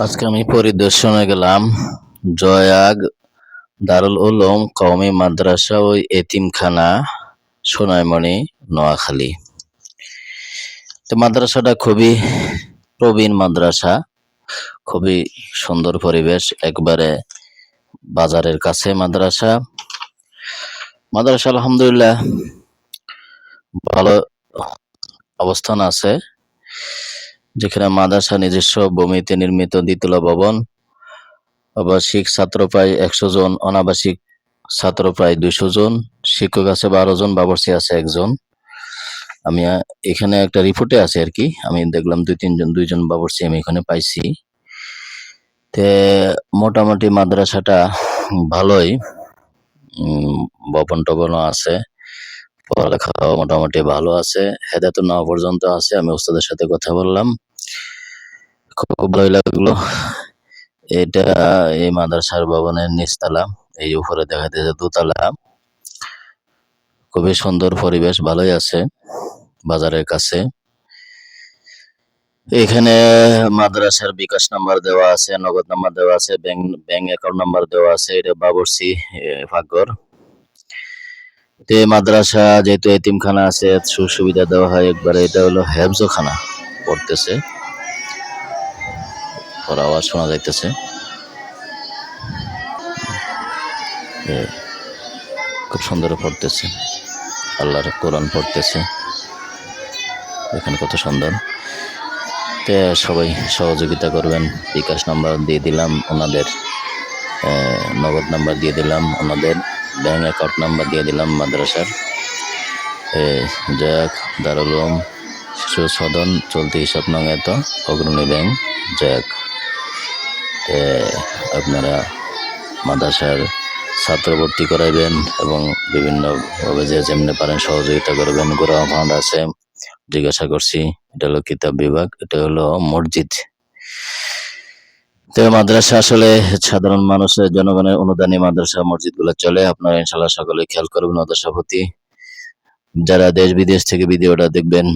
আজকে আমি পরিদর্শনে গেলাম জয়াগ দারুল উলুম কওমি মাদ্রাসা ও এতিমখানা সোনাইমণি নোয়াখালী। তো মাদ্রাসাটা খুবই প্রবীণ মাদ্রাসা, খুবই সুন্দর পরিবেশ, একবারে বাজারের কাছে মাদ্রাসা। আলহামদুলিল্লাহ ভালো অবস্থান আছে, যেখানে মাদ্রাসা নিজস্ব ভূমিতে নির্মিত দ্বিতলা ভবন, আবাসিক ছাত্র প্রায় 100 জন, অনাবাসিক ছাত্র প্রায় 200 জন, শিক্ষক আছে 12 জন, বাবুর্চি আছে 1 জন। আমি এখানে একটা রিপোর্টে আছে আর কি, আমি দেখলাম 2-3 জন বাবুর্চি আমি এখানে পাইছি। তে মোটামুটি মাদ্রাসাটা ভালোই, ভবন টবনও আছে, পড়ালেখাও মোটামুটি ভালো আছে, হেদায়েতুন নামা পর্যন্ত আছে। আমি ওস্তাদের সাথে কথা বললাম, খুব ভালোই লাগলো। এটা এই মাদ্রাসার ভবনের নিচতলা, এই উপরে দেখা যাচ্ছে দোতলা। খুবই সুন্দর পরিবেশ, ভালোই আছে, বাজারের কাছে। এখানে মাদ্রাসার বিকাশ নাম্বার দেওয়া আছে, নগদ নাম্বার দেওয়া আছে, ব্যাংক অ্যাকাউন্ট নাম্বার দেওয়া আছে। এটা বাবুর্চি ফাঁকঘর। মাদ্রাসা যেহেতু এতিমখানা আছে, সুবিধা দেওয়া হয় একবারে। এটা হলো হেফজখানা পড়তেছে, ওর আওয়াজ শোনা যাইতেছে। খুব সুন্দর পড়তেছে, আল্লাহর কোরআন পড়তেছে, এখানে কত সুন্দর। সবাই সহযোগিতা করবেন। বিকাশ নাম্বার দিয়ে দিলাম ওনাদের, নগদ নাম্বার দিয়ে দিলাম ওনাদের, ব্যাংক অ্যাকাউন্ট নাম্বার দিয়ে দিলাম মাদ্রাসার। জয়াক দারুল উলুম শিশু সদন, চলতি হিসাব নং এত, অগ্রণী ব্যাংক জয়াক। আপনারা মাদ্রাসার ছাত্র ভর্তি করাইবেন এবং বিভিন্নভাবে যে যেমনি পারেন সহযোগিতা করবেন। গোরা ফান্ড আছে, জিজ্ঞাসা করছি, এটা হলো কিতাব বিভাগ, এটা হলো মসজিদ। মাদ্রাসা আসলে সাধারণ মানুষের, জনগণের অনুদানী মাদ্রাসা মসজিদ গুলো চলে। আপনারা ইনশাল্লাহ সকলে খেয়াল করবেন মাদ্রাসা প্রতি। যারা দেশ বিদেশ থেকে ভিডিওটা দেখবেন,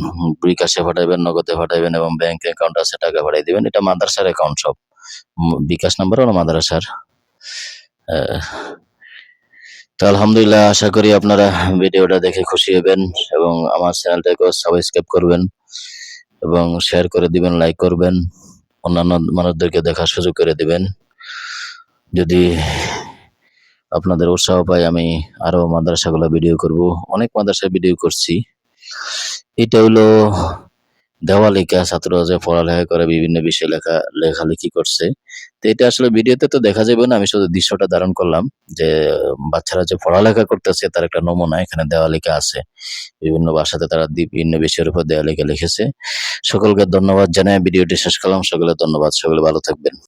বিকাশে পাঠাইবেন, নগদে পাঠাইবেন এবং ব্যাংক অ্যাকাউন্ট আছে টাকা পাঠাই দিবেন। এটা মাদ্রাসার অ্যাকাউন্ট, সব বিকাশ নাম্বার হলো মাদ্রাসার। তো আলহামদুলিল্লাহ, আশা করি আপনারা ভিডিওটা দেখে খুশি হবেন এবং আমার চ্যানেলটাকে সাবস্ক্রাইব করবেন এবং শেয়ার করে দিবেন, লাইক করবেন, অন্যান্য মানুষদেরকে দেখার সুযোগ করে দিবেন। যদি আপনাদের উৎসাহ পাই, আমি আরো মাদ্রাসাগুলো ভিডিও করব। অনেক মাদ্রাসা ভিডিও করছি। এটা হলো দেওয়ালিকা, ছাত্ররা যে পড়ালেখা করে, বিভিন্ন বিষয় লেখালেখি করছে। তো এটা আসলে ভিডিওতে তো দেখা যাবে না, আমি শুধু দৃশ্যটা ধারণ করলাম যে বাচ্চারা যে পড়ালেখা করতেছে তার একটা নমুনা এখানে দেওয়ালিকা আছে। বিভিন্ন ভাষাতে তারা বিভিন্ন বিষয়ের উপর দেওয়ালিকা লিখেছে। সকলকে ধন্যবাদ জানাই ভিডিওটি শেষ করলাম। সকলে ধন্যবাদ, সকলে ভালো থাকবেন।